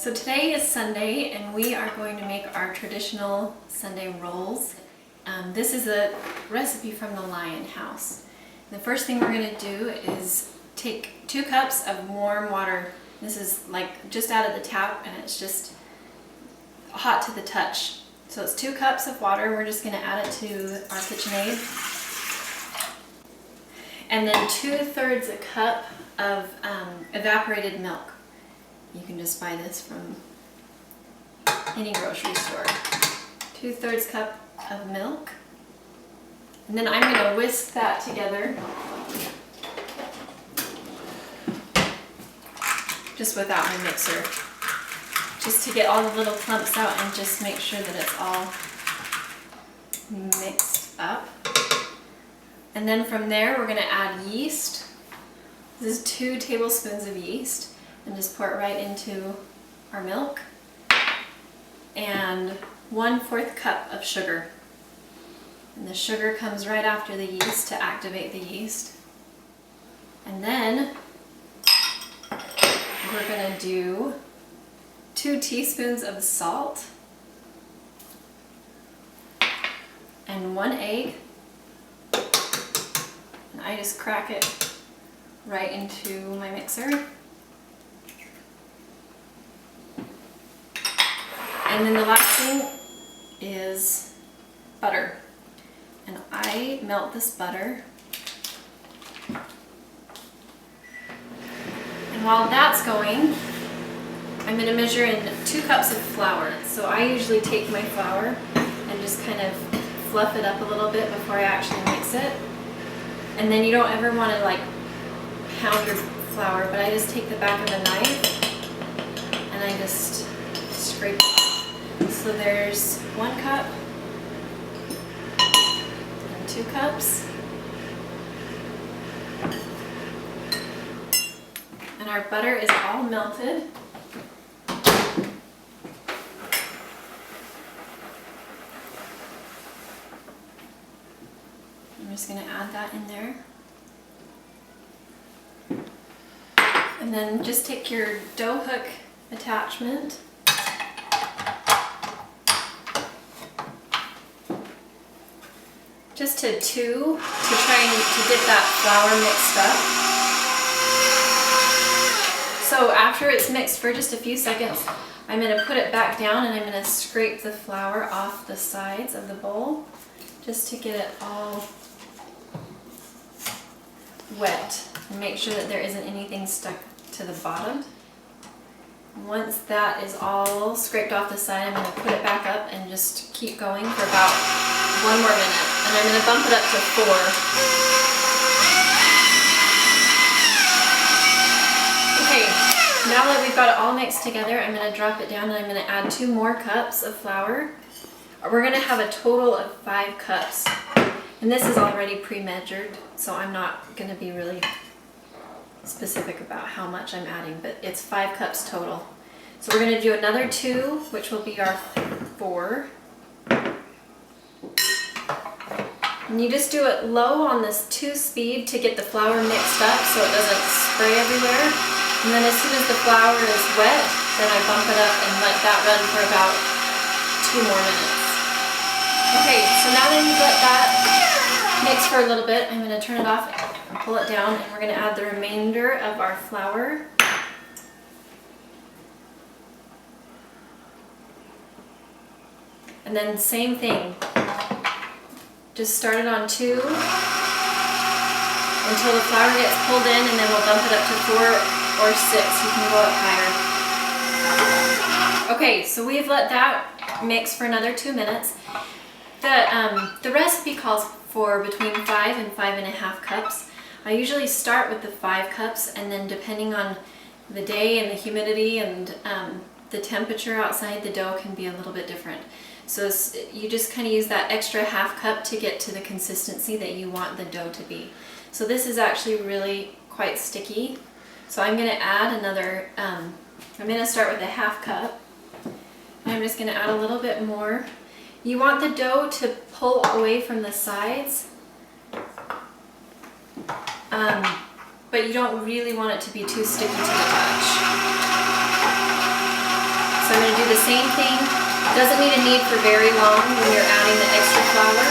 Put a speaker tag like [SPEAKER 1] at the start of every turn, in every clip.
[SPEAKER 1] So today is Sunday and we are going to make our traditional Sunday rolls. This is a recipe from the Lion House. The first thing we're going to do is take 2 cups of warm water. This is like just out of the tap and it's just hot to the touch. So it's 2 cups of water. We're just going to add it to our KitchenAid. And then 2/3 a cup of evaporated milk. You can just buy this from any grocery store. 2/3 cup of milk. And then I'm going to whisk that together. Just without my mixer. Just to get all the little clumps out and just make sure that it's all mixed up. And then from there we're going to add yeast. This is 2 tablespoons of yeast. And just pour it right into our milk. And 1/4 cup of sugar. And the sugar comes right after the yeast to activate the yeast. And then we're going to do 2 teaspoons of salt and 1 egg. And I just crack it right into my mixer. And then the last thing is butter. And I melt this butter. And while that's going, I'm going to measure in 2 cups of flour. So I usually take my flour and just kind of fluff it up a little bit before I actually mix it. And then you don't ever want to like pound your flour, but I just take the back of a knife and I just scrape it off. So there's 1 cup and 2 cups. And our butter is all melted. I'm just going to add that in there. And then just take your dough hook attachment just to 2 to try and to get that flour mixed up. So after it's mixed for just a few seconds, I'm going to put it back down and I'm going to scrape the flour off the sides of the bowl just to get it all wet and make sure that there isn't anything stuck to the bottom. Once that is all scraped off the side, I'm going to put it back up and just keep going for about 1 more minute. And I'm going to bump it up to 4. Okay, now that we've got it all mixed together, I'm going to drop it down and I'm going to add 2 more cups of flour. We're going to have a total of 5 cups. And this is already pre-measured, so I'm not going to be really specific about how much I'm adding, but it's 5 cups total. So we're going to do another 2, which will be our 4. And you just do it low on this 2 speed to get the flour mixed up so it doesn't spray everywhere. And then as soon as the flour is wet, then I bump it up and let that run for about 2 more minutes. Okay, so now that you've let that mix for a little bit, I'm going to turn it off and pull it down, and we're going to add the remainder of our flour. And then same thing. Just start it on 2 until the flour gets pulled in, and then we'll bump it up to 4 or 6. You can go up higher. Okay, so we've let that mix for another 2 minutes. The recipe calls for between 5 and 5.5 cups. I usually start with the 5 cups, and then depending on the day and the humidity and the temperature outside, the dough can be a little bit different. So you just kind of use that extra 1/2 cup to get to the consistency that you want the dough to be. So this is actually really quite sticky. So I'm going to add another, I'm going to start with a 1/2 cup. And I'm just going to add a little bit more. You want the dough to pull away from the sides, but you don't really want it to be too sticky to the touch. So I'm going to do the same thing. Doesn't need to knead for very long when you're adding the extra flour,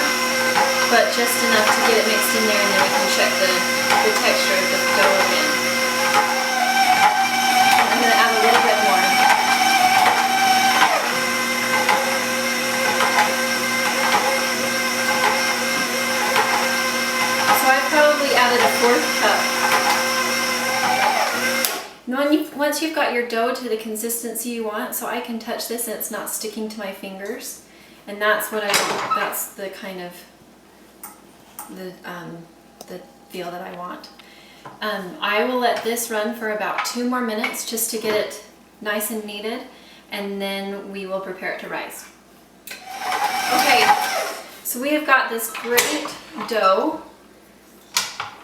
[SPEAKER 1] but just enough to get it mixed in there, and then we can check the texture of the dough again. I'm going to add a little bit more. So I probably added a 1/4 cup. Once you've got your dough to the consistency you want, so I can touch this and it's not sticking to my fingers, and that's what I want. That's the kind of the feel that I want. I will let this run for about 2 more minutes just to get it nice and kneaded, and then we will prepare it to rise. Okay, so we have got this great dough.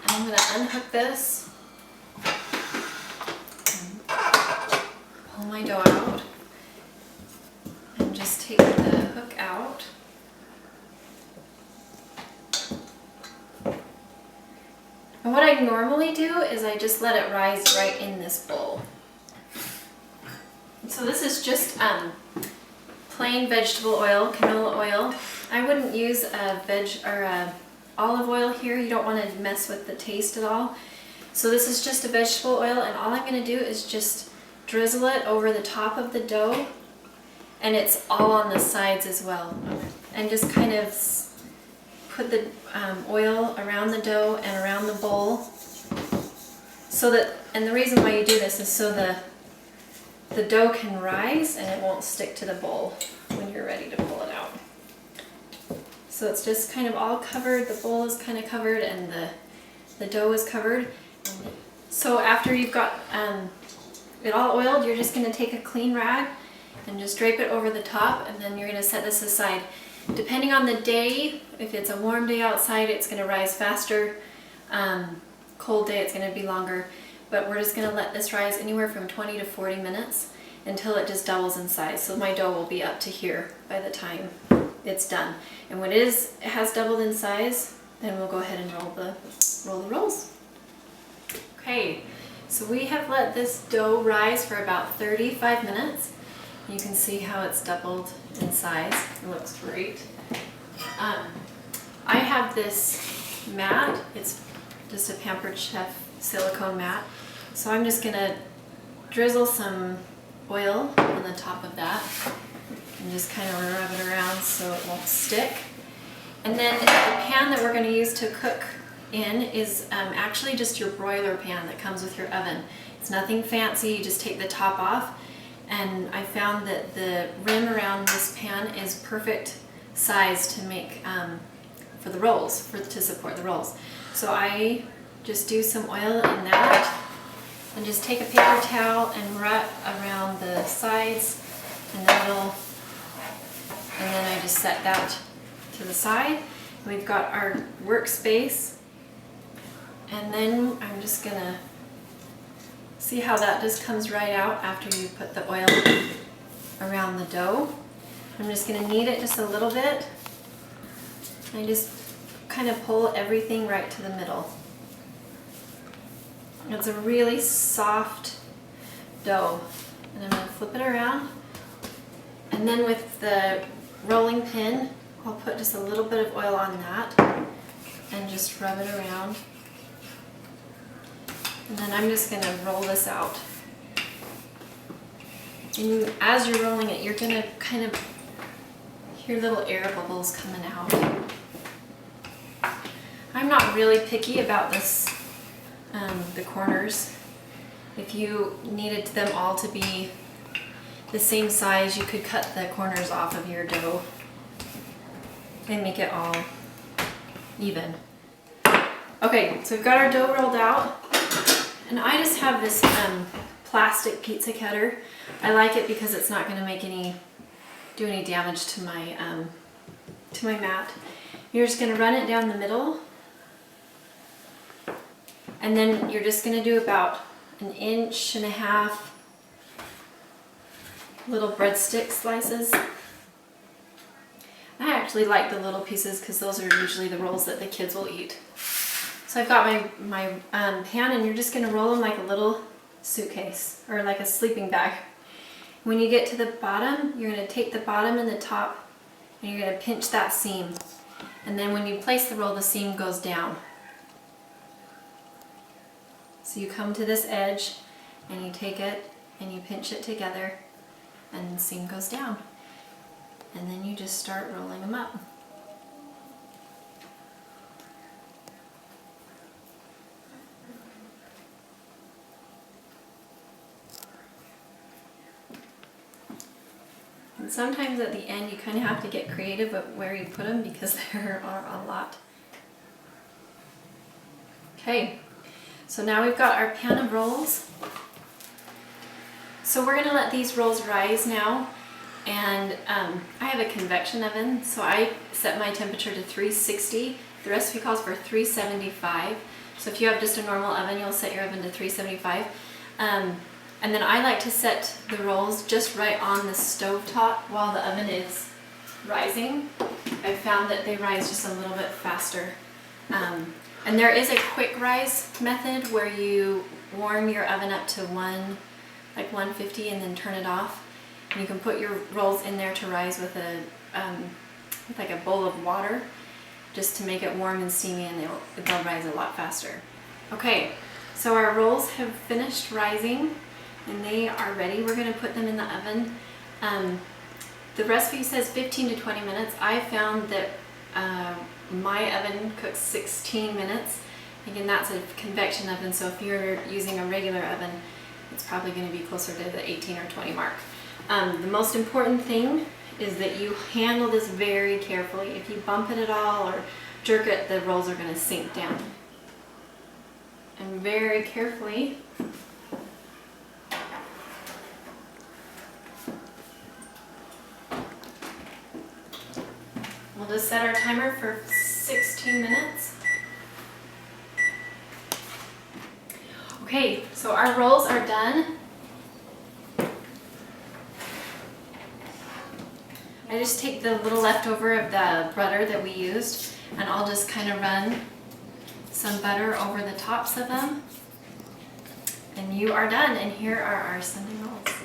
[SPEAKER 1] I'm going to unhook this. Pull my dough out and just take the hook out. And what I normally do is I just let it rise right in this bowl. So this is just plain vegetable oil, canola oil. I wouldn't use a olive oil here. You don't want to mess with the taste at all. So this is just a vegetable oil, and all I'm going to do is just drizzle it over the top of the dough, and it's all on the sides as well. And just kind of put the oil around the dough and around the bowl, so that, and the reason why you do this is so the dough can rise and it won't stick to the bowl when you're ready to pull it out. So it's just kind of all covered, the bowl is kind of covered, and the dough is covered. So after you've got it all oiled, you're just going to take a clean rag and just drape it over the top, and then you're going to set this aside. Depending on the day, if it's a warm day outside, it's going to rise faster. Cold day, it's going to be longer. But we're just going to let this rise anywhere from 20 to 40 minutes until it just doubles in size. So my dough will be up to here by the time it's done. And when it has doubled in size, then we'll go ahead and roll the rolls. Okay, so we have let this dough rise for about 35 minutes. You can see how it's doubled in size. It looks great. I have this mat. It's just a Pampered Chef silicone mat. So I'm just gonna drizzle some oil on the top of that and just kind of rub it around so it won't stick. And then the pan that we're going to use to cook in is actually just your broiler pan that comes with your oven. It's nothing fancy, you just take the top off, and I found that the rim around this pan is perfect size to make for the rolls, to support the rolls. So I just do some oil in that and just take a paper towel and wrap around the sides and the middle, and then I just set that to the side. We've got our workspace, and then I'm just gonna see how that just comes right out after you put the oil around the dough. I'm just gonna knead it just a little bit. I just kind of pull everything right to the middle. It's a really soft dough, and I'm gonna flip it around, and then with the rolling pin, I'll put just a little bit of oil on that and just rub it around. And then I'm just going to roll this out. And as you're rolling it, you're going to kind of hear little air bubbles coming out. I'm not really picky about this, the corners. If you needed them all to be the same size, you could cut the corners off of your dough and make it all even. Okay, so we've got our dough rolled out, and I just have this plastic pizza cutter. I like it because it's not going to do any damage to my mat. You're just going to run it down the middle, and then you're just going to do about 1.5 inch little breadstick slices. I actually like the little pieces because those are usually the rolls that the kids will eat. So I've got my pan, and you're just going to roll them like a little suitcase or like a sleeping bag. When you get to the bottom, you're going to take the bottom and the top and you're going to pinch that seam. And then when you place the roll, the seam goes down. So you come to this edge and you take it and you pinch it together and the seam goes down. And then you just start rolling them up. And sometimes at the end you kind of have to get creative with where you put them because there are a lot. Okay, so now we've got our pan of rolls. So we're going to let these rolls rise now. And I have a convection oven, so I set my temperature to 360. The recipe calls for 375. So if you have just a normal oven, you'll set your oven to 375. And then I like to set the rolls just right on the stove top while the oven is rising. I've found that they rise just a little bit faster. And there is a quick rise method where you warm your oven up to 150 and then turn it off. And you can put your rolls in there to rise with like a bowl of water just to make it warm and steamy, and they'll rise a lot faster. Okay, so our rolls have finished rising and they are ready. We're going to put them in the oven. The recipe says 15 to 20 minutes. I found that my oven cooks 16 minutes. Again, that's a convection oven, so if you're using a regular oven, it's probably going to be closer to the 18 or 20 mark. The most important thing is that you handle this very carefully. If you bump it at all or jerk it, the rolls are going to sink down. And very carefully we'll just set our timer for 16 minutes. Okay, so our rolls are done. I just take the little leftover of the butter that we used and I'll just kind of run some butter over the tops of them. And you are done, and here are our Sunday rolls.